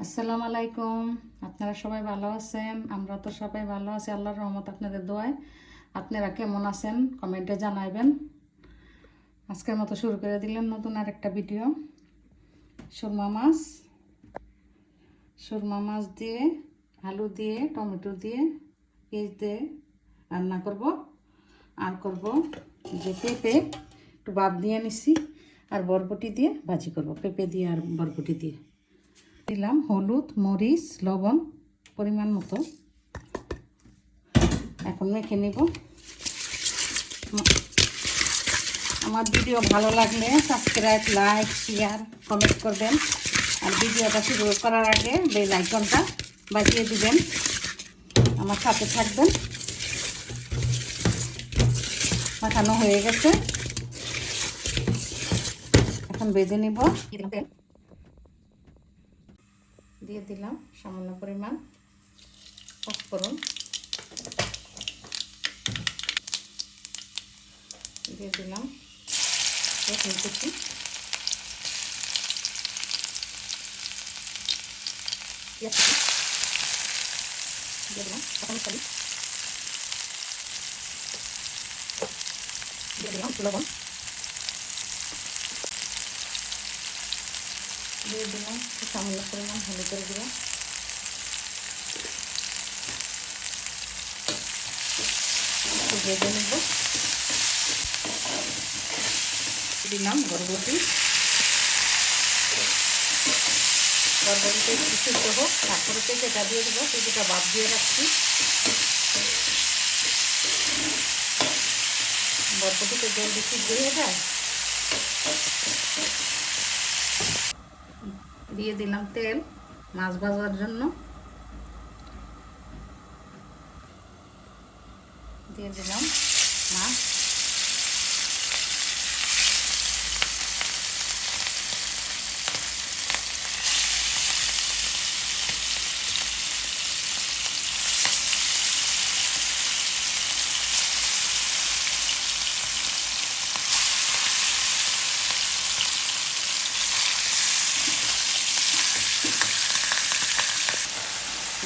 আসসালামু আলাইকুম। আপনারা সবাই ভালো আছেন? আমরা তো সবাই ভালো আছি, আল্লাহর রহমত, আপনাদের দোয়ায়। আপনারা কেমন আছেন কমেন্টে জানাবেন। আজকের মতো শুরু করে দিলেন নতুন আরেকটা ভিডিও। সুরমা মাছ দিয়ে, আলু দিয়ে, টমেটো দিয়ে, পেঁয়াজ দিয়ে রান্না করব। আর করব যে পেঁপে একটু ভাপ দিয়ে নিছি, আর বরবটি দিয়ে ভাজি করব। পেঁপে দিয়ে আর বরবটি দিয়ে দিলাম হলুদ, মরিচ, লবণ পরিমাণ মতো। এখন মেখে নেব। আমার ভিডিও ভালো লাগলে সাবস্ক্রাইব, লাইক, শেয়ার, কমেন্ট করবেন। আর ভিডিওটা শুরু করার আগে বেল আইকনটা বাজিয়ে দিবেন। আমার সাথে থাকবেন। মাখানো হয়ে গেছে, এখন ভেজে নিব। দিয়ে দিলাম সামান্য পরিমাণ পাঁচফোড়ন, দিয়ে দিলাম রসুন কুচি, দিয়ে দিলাম কাঁচামরিচ, দিয়ে দিলাম লবণ, দিয়ে দিলাম সামান্য পরিমাণ হলুদের গুঁড়ো, ভেজে নেব। দিলাম বরবটি, বরবটিতে একটু সিদ্ধ হোক, তারপরে পেঁপেটা দিয়ে দেবো। পেঁপেটা ভাপ দিয়ে রাখছি। বরবটিতে জলদি সিদ্ধ হয়ে যায়। দিয়ে দিলাম তেল মাছ ভাজার জন্য, দিয়ে দিলাম মাছ,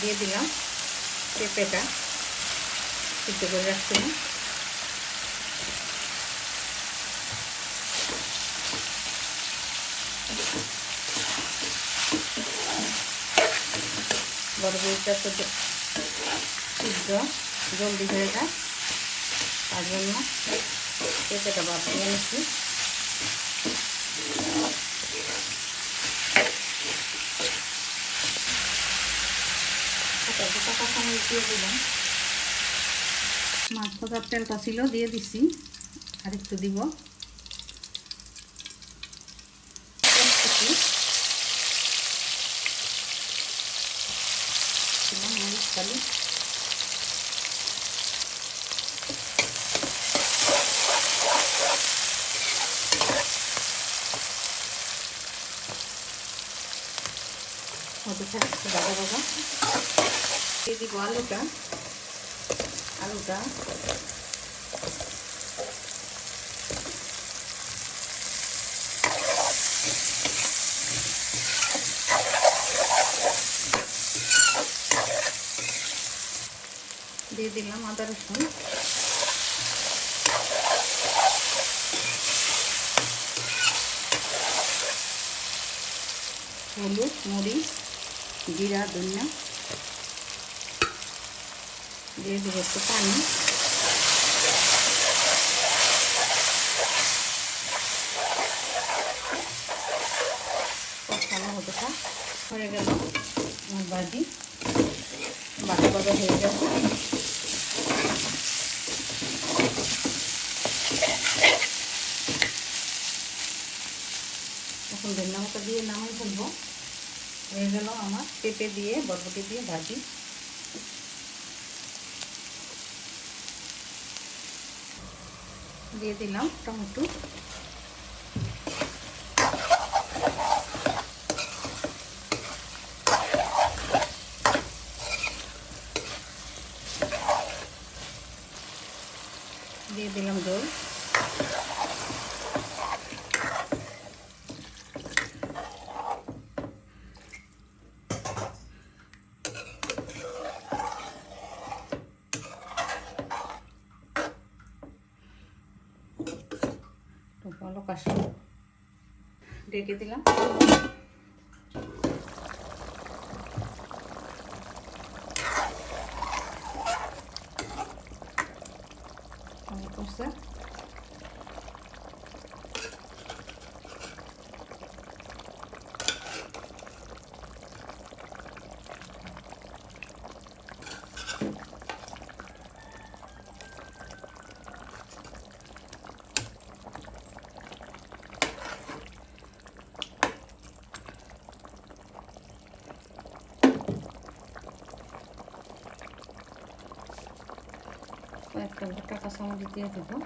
দিয়ে দিলাম পেঁপেটা সিদ্ধ করে রাখছিলাম। বরবটিটা তো সিদ্ধ জলদি হয়ে যায়, তার জন্য পেঁপেটা ভাপ দিয়ে নিচ্ছি। কাঁচামরিচ দিয়ে দিলাম। মাছ ভাজার তেলটা ছিল, দিয়ে দিছি। আর একটু দিব। মরিচ কালি, হতে থাকছে বাবা বাবা। দিয়ে দিব আলুটা দিয়ে দিলাম আদা রসুন, হলুদ, মরিচ, জিরা, ধনিয়া, দিয়ে দেবো একটু পানি। কষানো হতে থাক। হয়ে গেল আমার ভাজি, বাটা বাটা হয়ে গেছে। এখন ধনিয়া পাতা দিয়ে নামাই ফেলবো। হয়ে গেল আমার পেঁপে দিয়ে বরবটি দিয়ে ভাজি। দিয়ে দিলাম টমেটো, দিয়ে দিলাম দই, পাশে ঢেকে দিলাম। করছে কয়েকটা গোটা কাঁচামরিচ দিয়ে দেবো।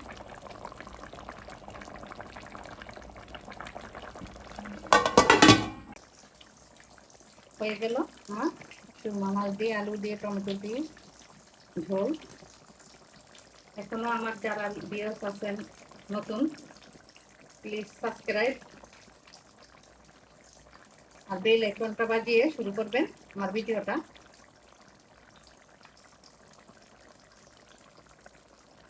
হয়ে গেল আমার চুরমা মাছ দিয়ে, আলু দিয়ে, টমেটো দিয়ে ঝোল। এখনো আমার যারা ভিউয়ার্স আছেন নতুন, প্লিজ সাবস্ক্রাইব আর বেল আইকনটা বাজিয়ে শুরু করবেন আমার ভিডিওটা।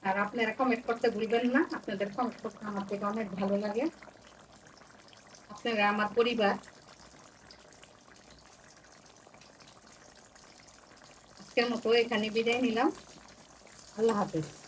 আর আপনারা কমেন্ট করতে ভুলবেন না, আপনাদের কমেন্ট করতে আমার থেকে অনেক ভালো লাগে। আপনারা আমার পরিবার। আজকের মতো এখানে বিদায় নিলাম। আল্লাহ হাফেজ।